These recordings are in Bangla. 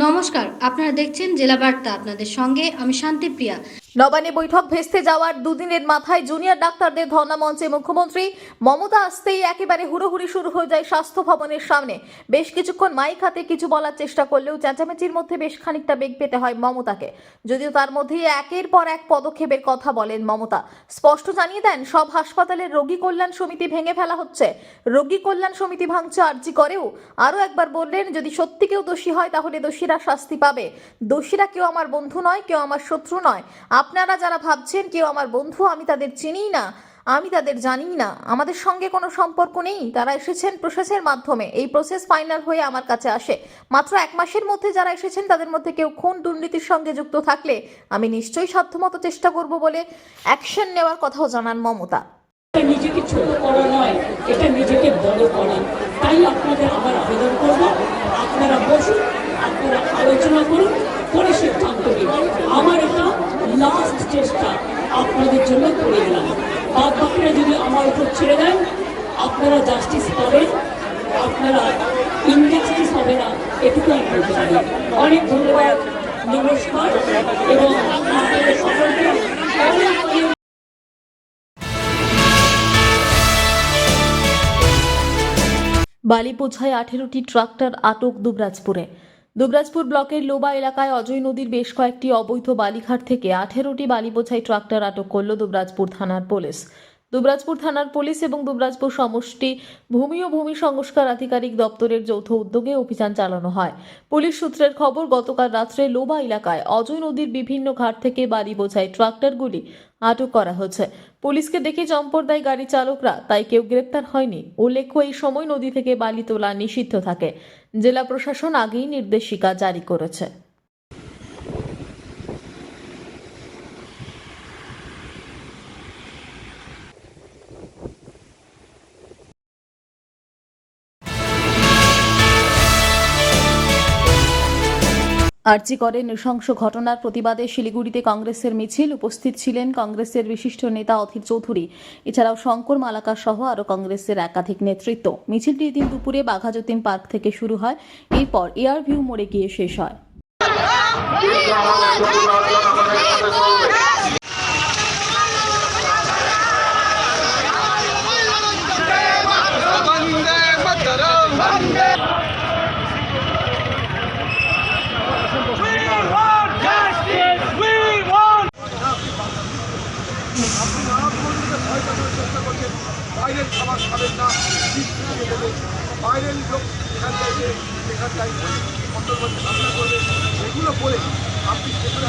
নমস্কার, আপনারা দেখছেন জেলা বার্তা। আপনাদের সঙ্গে আমি শান্তিপ্রিয়া। নবান্নে বৈঠক ভেস্তে যাওয়ার দুদিনের মাথায় জুনিয়র ডাক্তারদের ধর্ণা মঞ্চে মুখ্যমন্ত্রী মমতা আসতেই একেবারে হুড়োহুড়ি শুরু হয়ে যায় স্বাস্থ্য ভবনের সামনে। বেশ কিছুক্ষণ মাইক হাতে কিছু বলার চেষ্টা করলেও চেঁচামেচির মধ্যে বেশ খানিকটা বেগ পেতে হয় মমতাকে। যদিও তার মধ্যেই একের পর এক পদক্ষেপের কথা বলেন মমতা। স্পষ্ট জানিয়ে দেন সব হাসপাতালের রোগী কল্যাণ সমিতি ভেঙে ফেলা হচ্ছে, রোগী কল্যাণ সমিতি ভাঙছে আরজি করেও। আরও একবার বললেন, যদি সত্যি কেউ দোষী হয় তাহলে দোষীরা শাস্তি পাবে। দোষীরা কেউ আমার বন্ধু নয়, কেউ আমার শত্রু নয়। আপনারা যারা ভাবছেন কেউ আমার বন্ধু, আমি তাদের চিনিই না, আমি তাদের জানি না, আমাদের সঙ্গে কোনো সম্পর্ক নেই। তারা এসেছেন প্রসেসের মাধ্যমে, এই প্রসেস ফাইনাল হয়ে আমার কাছে আসে। মাত্র 1 মাসের মধ্যে যারা এসেছেন তাদের মধ্যে কেউ খুন দুর্নীতির সঙ্গে যুক্ত থাকলে আমি নিশ্চয়ই সাধ্যমতো চেষ্টা করব বলে অ্যাকশন নেওয়ার কথাও জানান মমতা। নিজেকে ছোট করা নয়, এটা নিজেকে বড় করা। তাই আপনাদের আবার আবেদন করব, আপনারা বসুন, আপনারা আলোচনা করুন, করে সিদ্ধান্ত নিন। আমার এটা লাস্ট চেষ্টা আপনাদের জন্য করে গেলাম। বাদ বাকিরা যদি আমার উপর ছেড়ে দেন, আপনারা জাস্টিস পাবেন, আপনারা ইনজাস্টিস হবে না, এটুকু আমি বলতে পারি। অনেক ধন্যবাদ, নমস্কার এবং আপনাদের সকলকে বালি বোঝাই 18টি ট্রাক্টর আটক দুবরাজপুরে। দুবরাজপুর ব্লকের লোবা এলাকায় অজয় নদীর বেশ কয়েকটি অবৈধ বালিঘাট থেকে 18টি বালি বোঝাই ট্রাক্টর আটক করল দুবরাজপুর থানার পুলিশ। দুবরাজপুর থানার পুলিশ এবং দুবরাজপুর সমষ্টি ভূমি ও ভূমি সংস্কার আধিকারিক দপ্তরের যৌথ উদ্যোগে অভিযান চালানো হয়। পুলিশ সূত্রের খবর, গতকাল রাত্রে লোবা এলাকায় অজয় নদীর বিভিন্ন ঘাট থেকে বালি বোঝাই ট্রাক্টরগুলি আটক করা হয়েছে। পুলিশকে দেখে চম্পট দেয় গাড়ি চালকরা, তাই কেউ গ্রেপ্তার হয়নি। উল্লেখ্য, এই সময় নদী থেকে বালি তোলা নিষিদ্ধ থাকে। জেলা প্রশাসন আগেই নির্দেশিকা জারি করেছে। আরজি করে নৃশংস ঘটনার প্রতিবাদে শিলিগুড়িতে কংগ্রেসের মিছিল। উপস্থিত ছিলেন কংগ্রেসের বিশিষ্ট নেতা অধীর চৌধুরী, এছাড়াও শঙ্কর মালাকার সহ আরও কংগ্রেসের একাধিক নেতৃত্ব। মিছিলটি এদিন দুপুরে বাঘাযতীন পার্ক থেকে শুরু হয়, এরপর এয়ার ভিউ মোড়ে গিয়ে শেষ হয়। বাইরের খাবার খাবেন না, বাইরের লোক এখানটায় অন্তর্গত সামনে করবে, এগুলো বলে আপনি সেখানে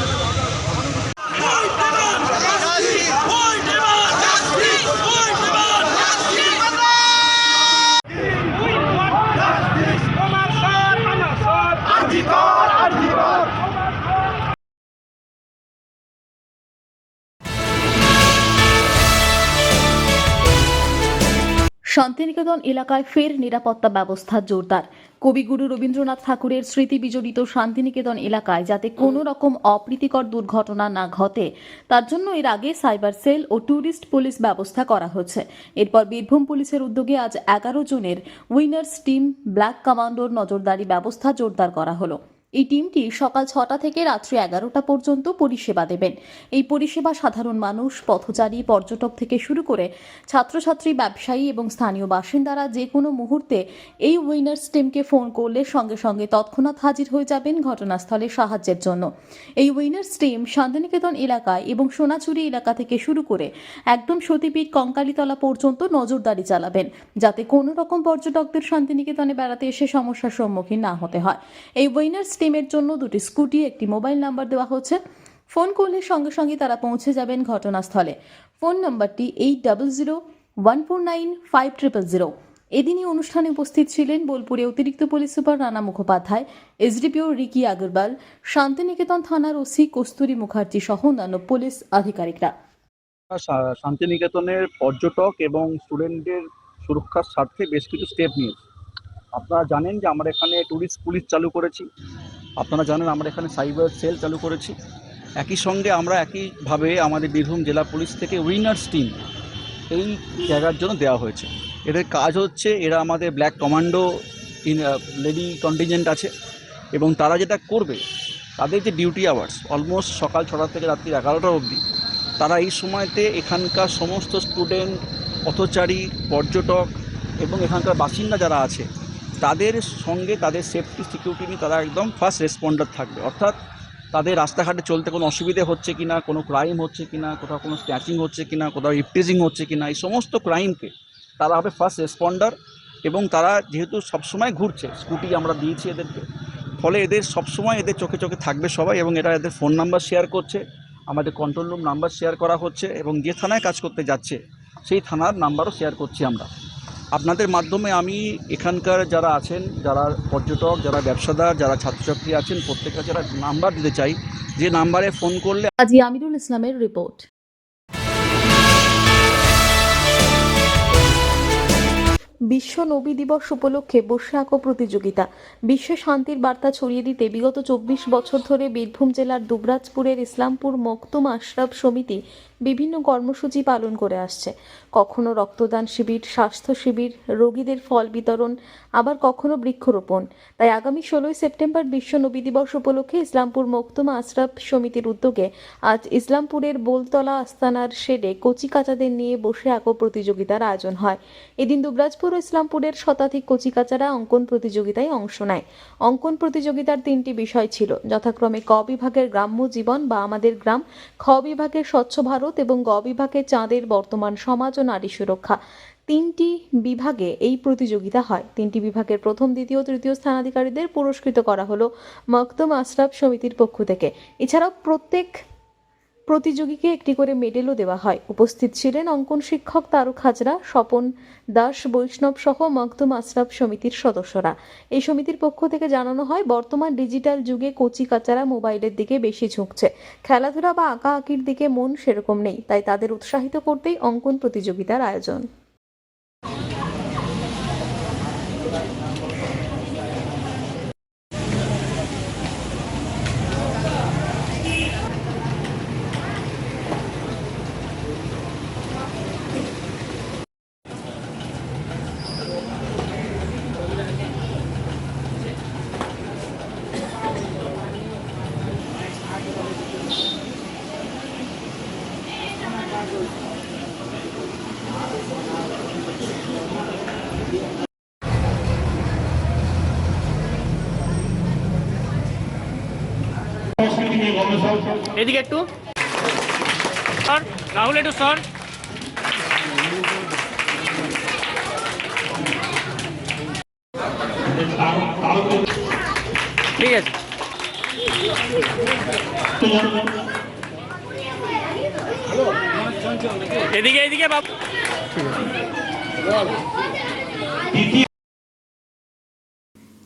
শান্তিনিকেতন এলাকায় ফের নিরাপত্তা ব্যবস্থা জোরদার। কবিগুরু রবীন্দ্রনাথ ঠাকুরের স্মৃতি বিজড়িত শান্তিনিকেতন এলাকায় যাতে কোনো রকম অপ্রীতিকর দুর্ঘটনা না ঘটে, তার জন্য এর আগে সাইবার সেল ও ট্যুরিস্ট পুলিশ ব্যবস্থা করা হচ্ছে। এরপর বীরভূম পুলিশের উদ্যোগে আজ 11 জনের উইনার্স টিম ব্ল্যাক কমান্ডোর নজরদারি ব্যবস্থা জোরদার করা হলো। এই টিমটি সকাল 6টা থেকে রাত্রি 11টা পর্যন্ত পরিষেবা দেবেন। এই পরিষেবা সাধারণ মানুষ, পথচারী, পর্যটক থেকে শুরু করে ছাত্রছাত্রী, ব্যবসায়ী এবং স্থানীয় বাসিন্দারা যে কোনো মুহূর্তে এই উইনার্স টিমকে ফোন করলে সঙ্গে সঙ্গে তৎক্ষণাৎ হাজির হয়ে যাবেন ঘটনাস্থলে সাহায্যের জন্য। এই উইনার্স টিম শান্তিনিকেতন এলাকায় এবং সোনাচুরি এলাকা থেকে শুরু করে একদম সতীপীঠ কঙ্কালীতলা পর্যন্ত নজরদারি চালাবেন, যাতে কোনো রকম পর্যটকদের শান্তিনিকেতনে বেড়াতে এসে সমস্যার সম্মুখীন না হতে হয়। এই উইনার্স টিমের জন্য 2টি স্কুটি, একটি মোবাইল নাম্বার দেওয়া হচ্ছে। ফোন করলে সঙ্গে সঙ্গে তারা পৌঁছে যাবেন ঘটনাস্থলে। ফোন নম্বরটি 8001495000। এদিনই অনুষ্ঠানে উপস্থিত ছিলেন বোলপুরে অতিরিক্ত police super Rana Mukhopadhyay, SDPO Ricky Agarwal, Santiniketan থানার ওসি কস্তুরী মুখার্জি সহ অন্যান্য পুলিশ আধিকারিকরা। শান্তিনিকেতনের পর্যটক এবং স্টুডেন্টদের সুরক্ষার স্বার্থে বেশ কিছু স্টেপ নিয়েছি। আপনারা জানেন যে আমরা এখানে ট্যুরিস্ট পুলিশ চালু করেছি, আপনারা জানেন আমরা এখানে সাইবার সেল চালু করেছি। একই সঙ্গে আমরা একইভাবে আমাদের বীরভূম জেলা পুলিশ থেকে উইনার্স টিম এই জায়গার জন্য দেওয়া হয়েছে। এদের কাজ হচ্ছে, এরা আমাদের ব্ল্যাক কমান্ডো লেডি কন্টিনজেন্ট আছে, এবং তারা যেটা করবে, তাদের যে ডিউটি আওয়ার্স অলমোস্ট সকাল 6টা থেকে রাত্রি 11টা অবধি, তারা এই সময়তে এখানকার সমস্ত স্টুডেন্ট, পথচারী, পর্যটক এবং এখানকার বাসিন্দা যারা আছে তাদের সঙ্গে তাদের সেফটি সিকিউরিটি নিয়ে তারা একদম ফার্স্ট রেসপন্ডার থাকবে। অর্থাৎ তাদের রাস্তাঘাটে চলতে কোনো অসুবিধে হচ্ছে কি না, কোনো ক্রাইম হচ্ছে কি না, কোথাও কোনো স্ন্যাচিং হচ্ছে কি না, কোথাও ইপটিজিং হচ্ছে কি না, এই সমস্ত ক্রাইমকে তারা হবে ফার্স্ট রেসপন্ডার। এবং তারা যেহেতু সবসময় ঘুরছে, স্কুটি আমরা দিয়েছি এদেরকে, ফলে এদের সবসময় এদের চোখে চোখে থাকবে সবাই। এবং এরা এদের ফোন নাম্বার শেয়ার করছে, আমাদের কন্ট্রোল রুম নাম্বার শেয়ার করা হচ্ছে, এবং যে থানায় কাজ করতে যাচ্ছে সেই থানার নাম্বারও শেয়ার করছি আমরা। আপনাদের মাধ্যমে আমি এখানকার যারা আছেন, যারা পর্যটক, যারা ব্যবসাদার, যারা ছাত্রছাত্রী আছেন, প্রত্যেকের যারা নাম্বার দিতে চাই, যে নাম্বারে ফোন করলে। আজি আমিরুল ইসলামের রিপোর্ট। বিশ্ব নবী দিবস উপলক্ষে বসে আঁকো প্রতিযোগিতা। বিশ্ব শান্তির বার্তা ছড়িয়ে দিতে বিগত 24 বছর ধরে বীরভূম জেলার দুবরাজপুরের ইসলামপুর মখদুম আশরাফ সমিতি বিভিন্ন কর্মসূচি পালন করে আসছে। কখনো রক্তদান শিবির, স্বাস্থ্য শিবির, রোগীদের ফল বিতরণ, আবার কখনো বৃক্ষরোপণ। তাই আগামী 16 সেপ্টেম্বর বিশ্ব নবী দিবস উপলক্ষে ইসলামপুর মখদুম আশরাফ সমিতির উদ্যোগে আজ ইসলামপুরের বোলতলা আস্তানার শেডে কচিকাচাদের নিয়ে বসে আঁকো প্রতিযোগিতার আয়োজন হয়। এদিন দুবরাজপুর ও ইসলামপুরের শতাধিক কচিকাচারা অঙ্কন প্রতিযোগিতায় অংশ নেয়। অঙ্কন প্রতিযোগিতার 3টি বিষয় ছিল, যথাক্রমে ক বিভাগের গ্রাম্য জীবন বা আমাদের গ্রাম, খ বিভাগের স্বচ্ছ ভারত এবং গ বিভাগের চাঁদের বর্তমান সমাজ ও নারী সুরক্ষা। 3টি বিভাগে এই প্রতিযোগিতা হয়। 3টি বিভাগের প্রথম, দ্বিতীয়, তৃতীয় স্থানাধিকারীদের পুরস্কৃত করা হলো মখদুম আশরাফ সমিতির পক্ষ থেকে। এছাড়াও প্রত্যেক প্রতিযোগীকে একটি করে মেডেলও দেওয়া হয়। উপস্থিত ছিলেন অঙ্কন শিক্ষক তারক হাজরা, স্বপন দাস বৈষ্ণব সহ মখদুম আশরাফ সমিতির সদস্যরা। এই সমিতির পক্ষ থেকে জানানো হয়, বর্তমান ডিজিটাল যুগে কচিকাচারা মোবাইলের দিকে বেশি ঝুঁকছে, খেলাধুলা বা আঁকা আঁকির দিকে মন সেরকম নেই। তাই তাদের উৎসাহিত করতেই অঙ্কন প্রতিযোগিতার আয়োজন। এদিকে একটু সর, রাহুল একটু সর। ঠিক আছে, এদিকে এদিকে বাবু।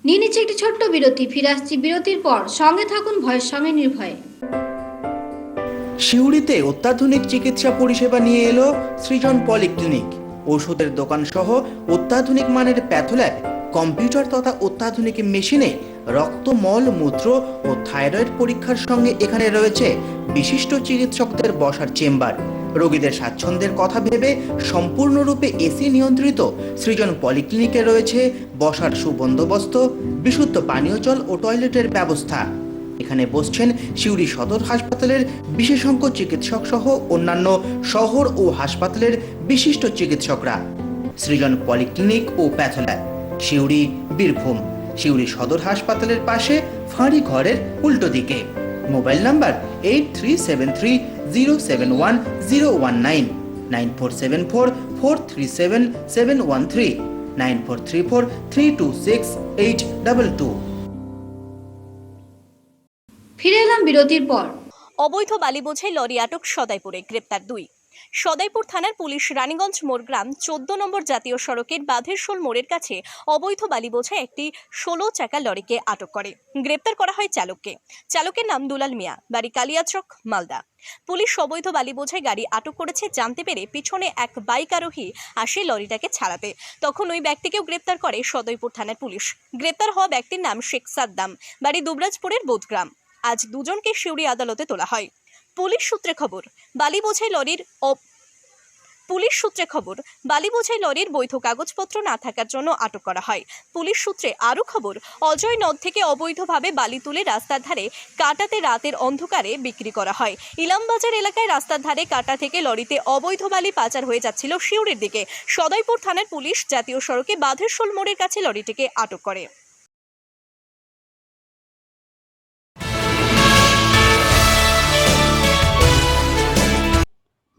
নিয়ে নিচ্ছে একটি ছোট্ট বিরতি, ফিরে আসছি বিরতির পর। সঙ্গে থাকুন ভয়ের সঙ্গে নির্ভয়ে। সিউড়িতে অত্যাধুনিক চিকিৎসা পরিষেবা নিয়ে এলো সৃজন পলিক্লিনিক। ওষুধের দোকান সহ অত্যাধুনিক মানের প্যাথোল্যাব, কম্পিউটার তথা অত্যাধুনিক মেশিনে রক্ত, মল, মূত্র ও থাইরয়েড পরীক্ষার সঙ্গে এখানে রয়েছে বিশিষ্ট চিকিৎসকদের বসার চেম্বার। রোগীদের স্বাচ্ছন্দ্যের কথা ভেবে সম্পূর্ণরূপে এসি নিয়ন্ত্রিত সৃজন পলিক্লিনিকে রয়েছে বসার সুবন্দোবস্ত, বিশুদ্ধ পানীয় জল ও টয়লেটের ব্যবস্থা। এখানে বসছেন সিউড়ি সদর হাসপাতালের বিশেষজ্ঞ চিকিৎসক সহ অন্যান্য শহর ও হাসপাতালের বিশিষ্ট চিকিৎসকরা। সৃজন পলিক্লিনিক ও প্যাথোল্যাব, সিউড়ি, বীরভূম। সিউড়ি সদর হাসপাতালের পাশে ফাঁড়ি ঘরের উল্টো দিকে। Mobile number 8373071019, 9474437713, 9434326822। ফিরে এলাম বিরতির পর। অবৈধ বালি বোঝাই লরি আটক, সদাইপুরে গ্রেপ্তার 2। সদাইপুর থানার পুলিশ রানীগঞ্জ মোড়গ্রাম 14 নম্বর জাতীয় সড়কের বাঁধেরশোল মোড়ের কাছে অবৈধ বালি বোঝাই একটি 16 চাকা লরিকে আটক করে। গ্রেপ্তার করা হয় চালককে। চালকের নাম দুলাল মিয়া, বাড়ি কালিয়াচক, মালদা। পুলিশ অবৈধ বালি বোঝাই গাড়ি আটক করেছে জানতে পেরে পিছনে এক বাইক আরোহী আসে লরিটাকে ছাড়াতে। তখন ওই ব্যক্তিকেও গ্রেপ্তার করে সদাইপুর থানার পুলিশ। গ্রেপ্তার হওয়া ব্যক্তির নাম শেখ সাদ্দাম, বাড়ি দুবরাজপুরের বোধগ্রাম। আজ দুজনকে সিউড়ি আদালতে তোলা হয়। পুলিশ সূত্রে খবর, বালি বোঝাই লরির পুলিশ সূত্রে খবর, বালি বোঝাই লরির বৈধ কাগজপত্র না থাকার জন্য আটক করা হয়। পুলিশ সূত্রে আরও খবর, অজয় নদ থেকে অবৈধভাবে বালি তুলে রাস্তার ধারে কাটাতে রাতের অন্ধকারে বিক্রি করা হয়। ইলামবাজার এলাকায় রাস্তার ধারে কাটা থেকে লরিতে অবৈধ বালি পাচার হয়ে যাচ্ছিল সিউড়ির দিকে। সদয়পুর থানার পুলিশ জাতীয় সড়কে বাঁধেরশোল মোড়ের কাছে লরিটিকে আটক করে।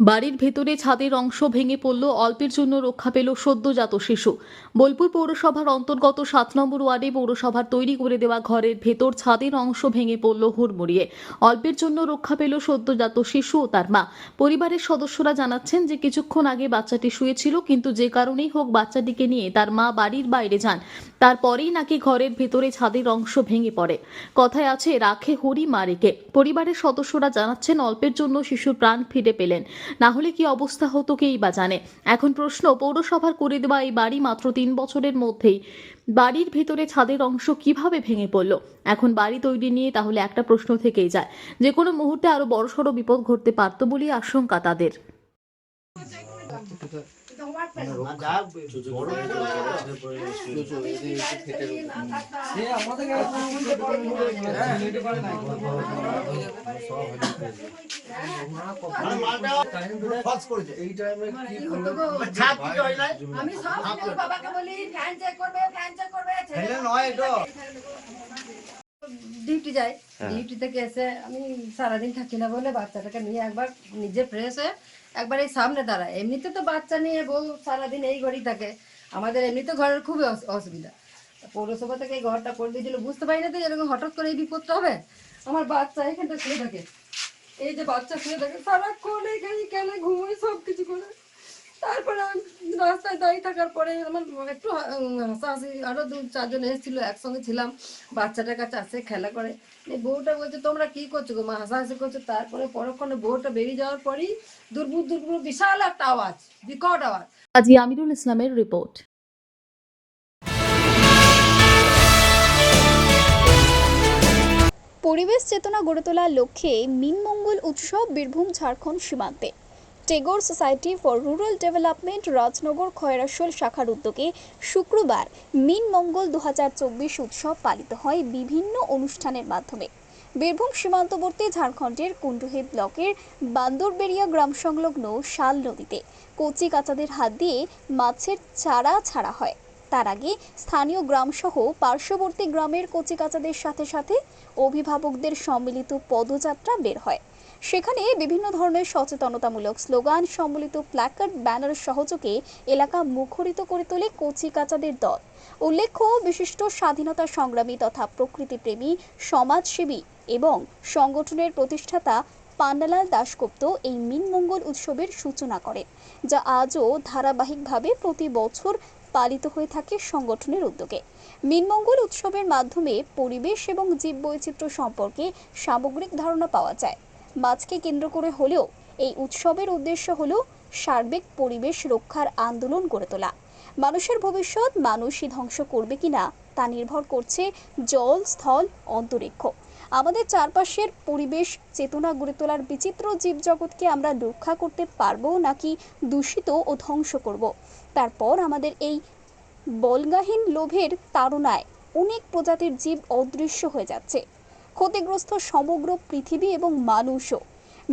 বাড়ির ভেতরে ছাদের অংশ ভেঙে পড়ল, অল্পের জন্য রক্ষা পেল সদ্যজাত শিশু। বোলপুর পৌরসভার অন্তর্গত 7 নম্বর ওয়ার্ডে পৌরসভার তৈরি করে দেওয়া ঘরের ভেতর ছাদের অংশ ভেঙে পড়ল হুড়মুড়িয়ে। অল্পের জন্য রক্ষা পেল সদ্যজাত শিশু ও তার মা। পরিবারের সদস্যরা জানাচ্ছেন যে কিছুক্ষণ আগে বাচ্চাটি শুয়েছিল, কিন্তু যে কারণেই হোক বাচ্চাটিকে নিয়ে তার মা বাড়ির বাইরে যান। তারপরেই নাকি ঘরের ভেতরে ছাদের অংশ ভেঙে পড়ে। কথায় আছে, রাখে হরি মা রেখে। পরিবারের সদস্যরা জানাচ্ছেন অল্পের জন্য শিশুর প্রাণ ফিরে পেলেন, না হলে কি অবস্থা হতো কেই বা জানে। এখন প্রশ্ন, পৌরসভার করে দেওয়া এই বাড়ি মাত্র 3 বছরের মধ্যেই বাড়ির ভেতরে ছাদের অংশ কিভাবে ভেঙে পড়ল। এখন বাড়ি তৈরি নিয়ে তাহলে একটা প্রশ্ন থেকেই যায়, যে কোনো মুহূর্তে আরো বড়সড় বিপদ ঘটতে পারত বলে আশঙ্কা তাদের। আমি সব বাবাকে বলি ফ্যান চেক করবে, ডিউটি যাই, ডিউটি থেকে এসে আমি সারাদিন থাকি না বলে বাচ্চাটাকে নিয়ে একবার নিজে ফ্রেশ হয়ে একবার এই সামনে দাঁড়ায়। এমনিতে তো বাচ্চা নিয়ে বউ সারাদিন এই ঘরেই থাকে, আমাদের এমনিতে ঘরের খুবই অসুবিধা। পৌরসভা থেকে এই ঘরটা করে দিয়েছিল, বুঝতে পারি না তো এরকম হঠাৎ করে এই বিপদটা হবে। আমার বাচ্চা এখানটা শুয়ে থাকে, এই যে বাচ্চা শুয়ে থাকে সারাক্ষণ এখানে খেলে ঘুমোয় সব কিছু করে। তারপরে রাস্তায় দাঁড়িয়ে থাকার পরে আমার একটু হাসাহাসি, আরো 2-4 জন এসেছিল, একসঙ্গে ছিলাম। বাচ্চাটার কাছে আসে খেলা করে, বউটা বলছে তোমরা কি করছো গো মা, হাসাহাসি করছো। তারপরে পরক্ষণে বউটা বেরিয়ে যাওয়ার পরই দুর্বুর দুর্বুর বিশাল একটা আওয়াজ, বিকট আওয়াজ। আজি আমিরুল ইসলামের রিপোর্ট। পরিবেশ চেতনা গড়ে তোলার লক্ষ্যে মিনমঙ্গল উৎসব বীরভূম ঝাড়খণ্ড সীমান্তে Tagore society for rural development Rajnagar Khoyrasol শাখার উদ্যোগে শুক্রবার মিনমঙ্গল 2024 উৎসব পালিত হয় বিভিন্ন অনুষ্ঠানের মাধ্যমে। বীরভূম সীমান্তবর্তী ঝাড়খণ্ডের কুন্ডুহি ব্লকের বান্দরবেড়িয়া গ্রাম সংলগ্ন শাল নদীতে কচি কাচাদের হাত দিয়ে মাছের চারা ছাড়া হয়। তার আগে স্থানীয় গ্রামসহ পার্শ্ববর্তী গ্রামের কচিকাচাদের সাথে সাথে অভিভাবকদের সম্মিলিত পদযাত্রা বের হয়। সেখানে বিভিন্ন ধরনের সচেতনতামূলক স্লোগান সম্বলিত প্ল্যাকার্ড, ব্যানার সহযোগে এলাকা মুখরিত করে তোলে কচিকাচাদের দল। উল্লেখ্য, বিশিষ্ট স্বাধীনতা সংগ্রামী তথা প্রকৃতিপ্রেমী সমাজসেবী এবং সংগঠনের প্রতিষ্ঠাতা পান্নালাল দাশগুপ্ত এই মিনমঙ্গল উৎসবের সূচনা করেন, যা আজও ধারাবাহিকভাবে প্রতি বছর পালিত হয়ে থাকে সংগঠনের উদ্যোগে। মিনমঙ্গল উৎসবের মাধ্যমে পরিবেশ এবং জীববৈচিত্র্য সম্পর্কে সামগ্রিক ধারণা পাওয়া যায়। মাছকে কেন্দ্র করে হলেও এই উৎসবের উদ্দেশ্য হলো সার্বিক পরিবেশ রক্ষার আন্দোলন গড়ে তোলা। মানুষের ভবিষ্যৎ মানুষই ধ্বংস করবে কিনা তা নির্ভর করছে জল, স্থল, অন্তরিক্ষ। আমাদের চারপাশের পরিবেশ চেতনা গড়ে তোলার বিচিত্র জীবজগৎকে আমরা রক্ষা করতে পারবো নাকি দূষিত ও ধ্বংস করব। তারপর আমাদের এই বলগাহীন লোভের তাড়নায় অনেক প্রজাতির জীব অদৃশ্য হয়ে যাচ্ছে, ক্ষতিগ্রস্ত সমগ্র পৃথিবী এবং মানুষও।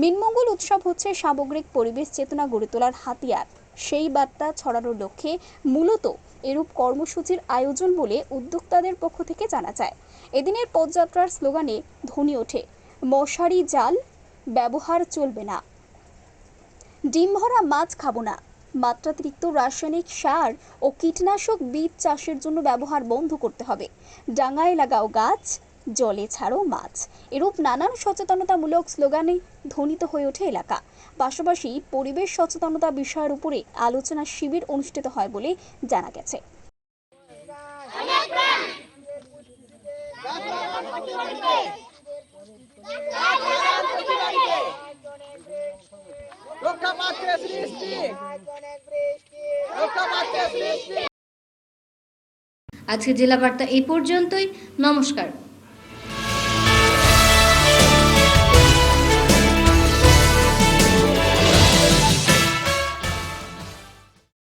মিনমঙ্গল উৎসব হচ্ছে সামগ্রিক পরিবেশ চেতনা গড়ে তোলার হাতিয়ার। সেই বার্তা ছড়ানোর লক্ষ্যে মূলত এরূপ কর্মসূচির আয়োজন বলে উদ্যোক্তাদের পক্ষ থেকে জানা যায়। এদিনের পদযাত্রার স্লোগানে ধ্বনি ওঠে, মশারি জাল ব্যবহার চলবে না, ডিম ভরা মাছ খাবো না, মাত্রাতিরিক্ত রাসায়নিক সার ও কীটনাশক বীজ চাষের জন্য ব্যবহার বন্ধ করতে হবে, ডাঙায় লাগাও গাছ, জলে ছাড়ো মাছ। এরূপ নানান সচেতনতামূলক স্লোগানে ধ্বনিত হয়ে ওঠে এলাকা। পাশাপাশি পরিবেশ সচেতনতা বিষয়ের উপরে আলোচনা শিবির অনুষ্ঠিত হয় বলে জানা গেছে। আজকে জেলা বার্তা এই পর্যন্তই। নমস্কার।